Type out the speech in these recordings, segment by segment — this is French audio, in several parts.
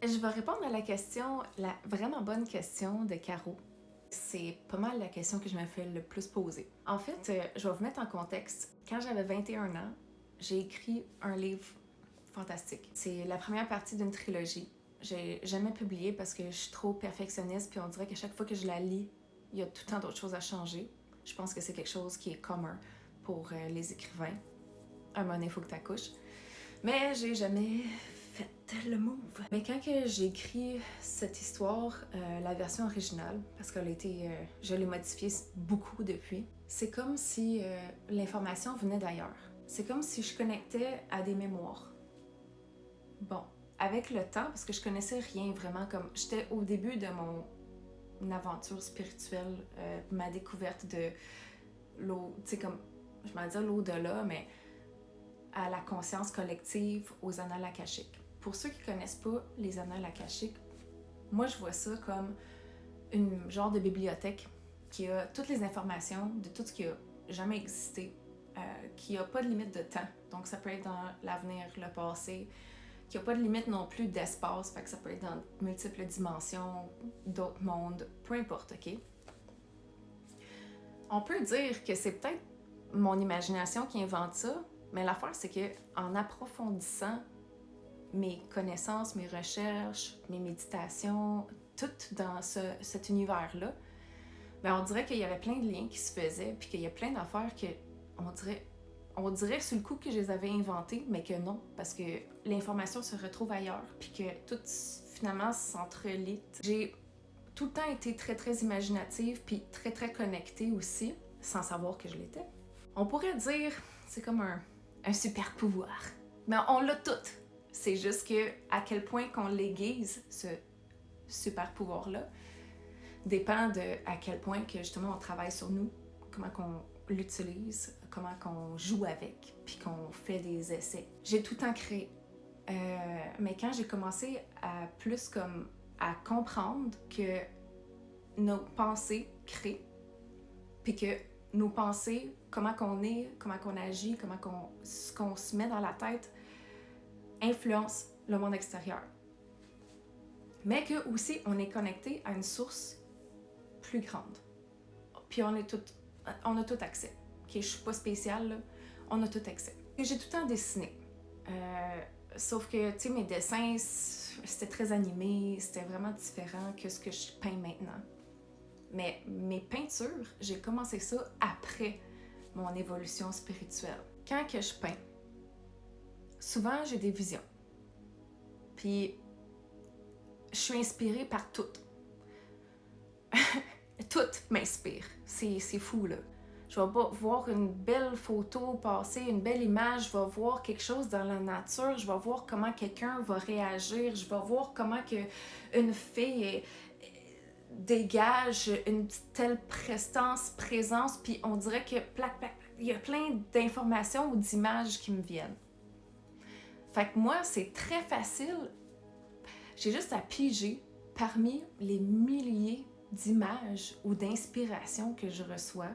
Je vais répondre à la question, la vraiment bonne question de Caro. C'est pas mal la question que je me fais le plus poser. En fait, je vais vous mettre en contexte. Quand j'avais 21 ans, j'ai écrit un livre fantastique. C'est la première partie d'une trilogie. J'ai jamais publié parce que je suis trop perfectionniste, puis on dirait qu'à chaque fois que je la lis, il y a tout le temps d'autres choses à changer. Je pense que c'est quelque chose qui est commun pour les écrivains. À un moment donné, il faut que tu accouches. Mais j'ai jamais fait le move. Mais quand que j'ai écrit cette histoire, la version originale, parce qu'elle a été, je l'ai modifiée beaucoup depuis, c'est comme si l'information venait d'ailleurs. C'est comme si je connectais à des mémoires. Bon, avec le temps, parce que je connaissais rien vraiment, comme j'étais au début de mon aventure spirituelle, ma découverte de l'au, tu sais comme, je m'en dire l'au-delà, mais à la conscience collective, aux annales akashiques. Pour ceux qui connaissent pas les annales akashiques, moi je vois ça comme une genre de bibliothèque qui a toutes les informations de tout ce qui a jamais existé, qui a pas de limite de temps. Donc ça peut être dans l'avenir, le passé, qui a pas de limite non plus d'espace, fait que ça peut être dans multiples dimensions, d'autres mondes, peu importe, ok? On peut dire que c'est peut-être mon imagination qui invente ça, mais l'affaire, c'est qu'en approfondissant mes connaissances, mes recherches, mes méditations, tout dans cet univers-là, ben on dirait qu'il y avait plein de liens qui se faisaient, puis qu'il y a plein d'affaires que on dirait sur le coup que je les avais inventées, mais que non, parce que l'information se retrouve ailleurs, puis que tout finalement s'entrelie. J'ai tout le temps été très très imaginative, puis très très connectée aussi, sans savoir que je l'étais. On pourrait dire, c'est comme un super pouvoir. Mais on l'a tout. C'est juste que à quel point qu'on l'aiguise, ce super pouvoir-là, dépend de à quel point que justement on travaille sur nous, comment qu'on l'utilise, comment qu'on joue avec, puis qu'on fait des essais. J'ai tout le temps créé. Mais quand j'ai commencé à plus comme à comprendre que nos pensées créent, puis que nos pensées, comment qu'on est, comment qu'on agit, ce qu'on se met dans la tête, influence le monde extérieur. Mais que aussi on est connecté à une source plus grande. Puis on a tout accès. Ok, je suis pas spéciale, là. On a tout accès. Et j'ai tout le temps dessiné. Sauf que, tu sais, mes dessins, c'était très animé, c'était vraiment différent que ce que je peins maintenant. Mais mes peintures, j'ai commencé ça après mon évolution spirituelle. Quand que je peins, souvent j'ai des visions. Puis je suis inspirée par tout. Tout m'inspire. C'est fou, là. Je vais voir une belle photo passer, une belle image, je vais voir quelque chose dans la nature, je vais voir comment quelqu'un va réagir, je vais voir comment une fille dégage une telle prestance, présence, puis on dirait que il y a plein d'informations ou d'images qui me viennent. Fait que moi, c'est très facile. J'ai juste à piger parmi les milliers d'images ou d'inspirations que je reçois,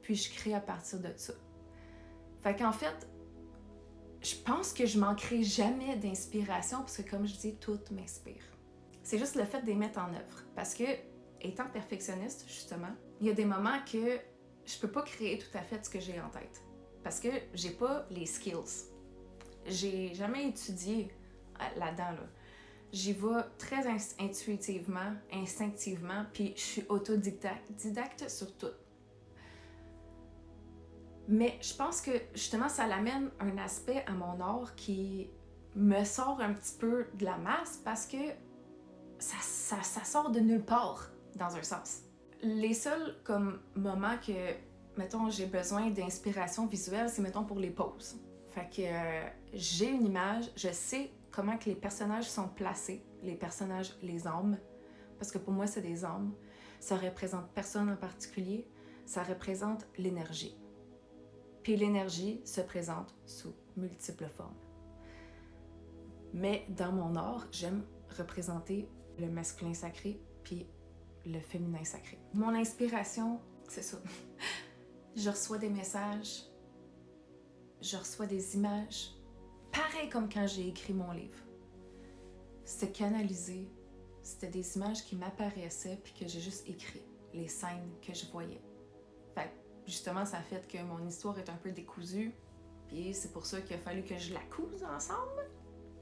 puis je crée à partir de ça. Fait qu'en fait, je pense que je manquerai jamais d'inspiration parce que, comme je dis, tout m'inspire. C'est juste le fait de les mettre en œuvre. Parce que, étant perfectionniste, justement, il y a des moments que je peux pas créer tout à fait ce que j'ai en tête. Parce que j'ai pas les skills. J'ai jamais étudié là-dedans, là. J'y vais très intuitivement, instinctivement, puis je suis autodidacte sur tout. Mais je pense que justement, ça l'amène un aspect à mon art qui me sort un petit peu de la masse parce que ça sort de nulle part, dans un sens. Les seuls comme moments que, mettons, j'ai besoin d'inspiration visuelle, c'est, mettons, pour les poses. Fait que j'ai une image, je sais comment que les personnages sont placés, les personnages, les âmes, parce que pour moi, c'est des âmes. Ça représente personne en particulier, ça représente l'énergie. Puis l'énergie se présente sous multiples formes. Mais dans mon art, j'aime représenter le masculin sacré puis le féminin sacré. Mon inspiration, c'est ça. Je reçois des messages, je reçois des images, pareil comme quand j'ai écrit mon livre. c'était canalisé. C'était des images qui m'apparaissaient puis que j'ai juste écrit, les scènes que je voyais. Fait que, justement, ça a fait que mon histoire est un peu décousue. Puis c'est pour ça qu'il a fallu que je la couse ensemble.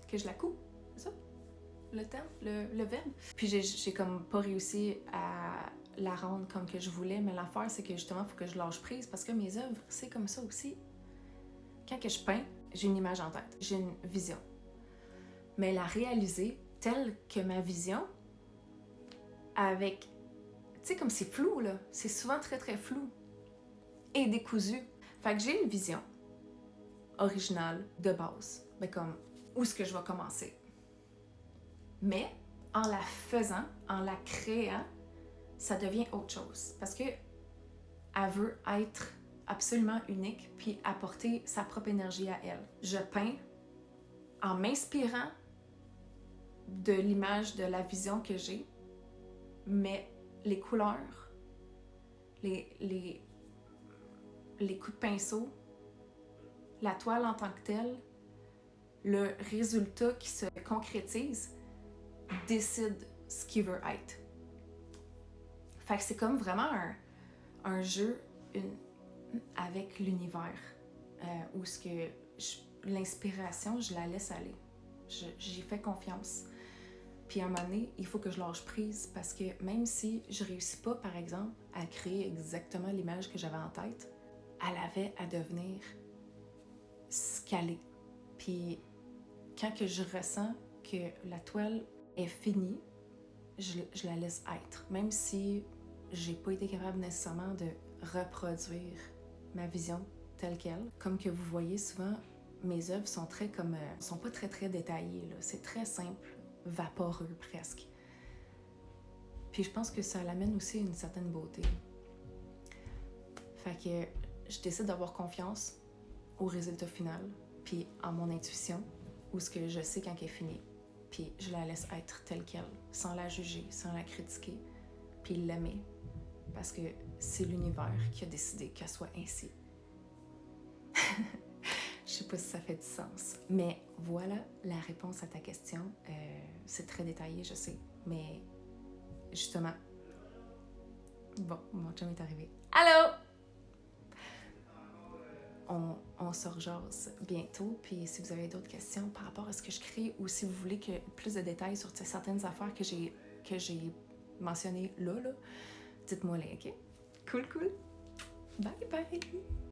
Que je la coupe, c'est ça? Le terme, le verbe. Puis j'ai comme pas réussi à la rendre comme que je voulais, mais l'affaire, c'est que justement, il faut que je lâche prise parce que mes œuvres, c'est comme ça aussi. Quand que je peins, j'ai une image en tête, j'ai une vision. Mais la réaliser telle que ma vision, avec... Tu sais, comme c'est flou, là. C'est souvent très, très flou. Et décousu. Fait que j'ai une vision originale, de base. Mais comme, où est-ce que je vais commencer? Mais, en la faisant, en la créant, ça devient autre chose. Parce que elle veut être absolument unique puis apporter sa propre énergie à elle. Je peins en m'inspirant de l'image, de la vision que j'ai, mais les couleurs, les coups de pinceau, la toile en tant que telle, le résultat qui se concrétise décide ce qu'il veut être. Fait que c'est comme vraiment un jeu avec l'univers où ce que l'inspiration, je la laisse aller. J'y fais confiance. Puis à un moment donné, il faut que je lâche prise parce que même si je réussis pas, par exemple, à créer exactement l'image que j'avais en tête, elle avait à devenir ce qu'elle est. Puis quand que je ressens que la toile est finie, je la laisse être. Même si j'ai pas été capable nécessairement de reproduire ma vision telle qu'elle. Comme que vous voyez souvent, mes œuvres sont très comme... sont pas très très détaillées, là. C'est très simple, vaporeux presque. Puis je pense que ça l'amène aussi à une certaine beauté. Fait que je décide d'avoir confiance au résultat final, puis en mon intuition, ou ce que je sais quand elle est finie. Puis je la laisse être telle qu'elle, sans la juger, sans la critiquer, puis l'aimer. Parce que c'est l'univers qui a décidé qu'elle soit ainsi. Je sais pas si ça fait du sens. Mais voilà la réponse à ta question. C'est très détaillé, je sais. Mais justement... Bon, mon chum est arrivé. Allô? On se rejase bientôt. Puis si vous avez d'autres questions par rapport à ce que je crée ou si vous voulez que plus de détails sur certaines affaires que j'ai mentionnées là, dites-moi les, OK? Cool. Bye bye!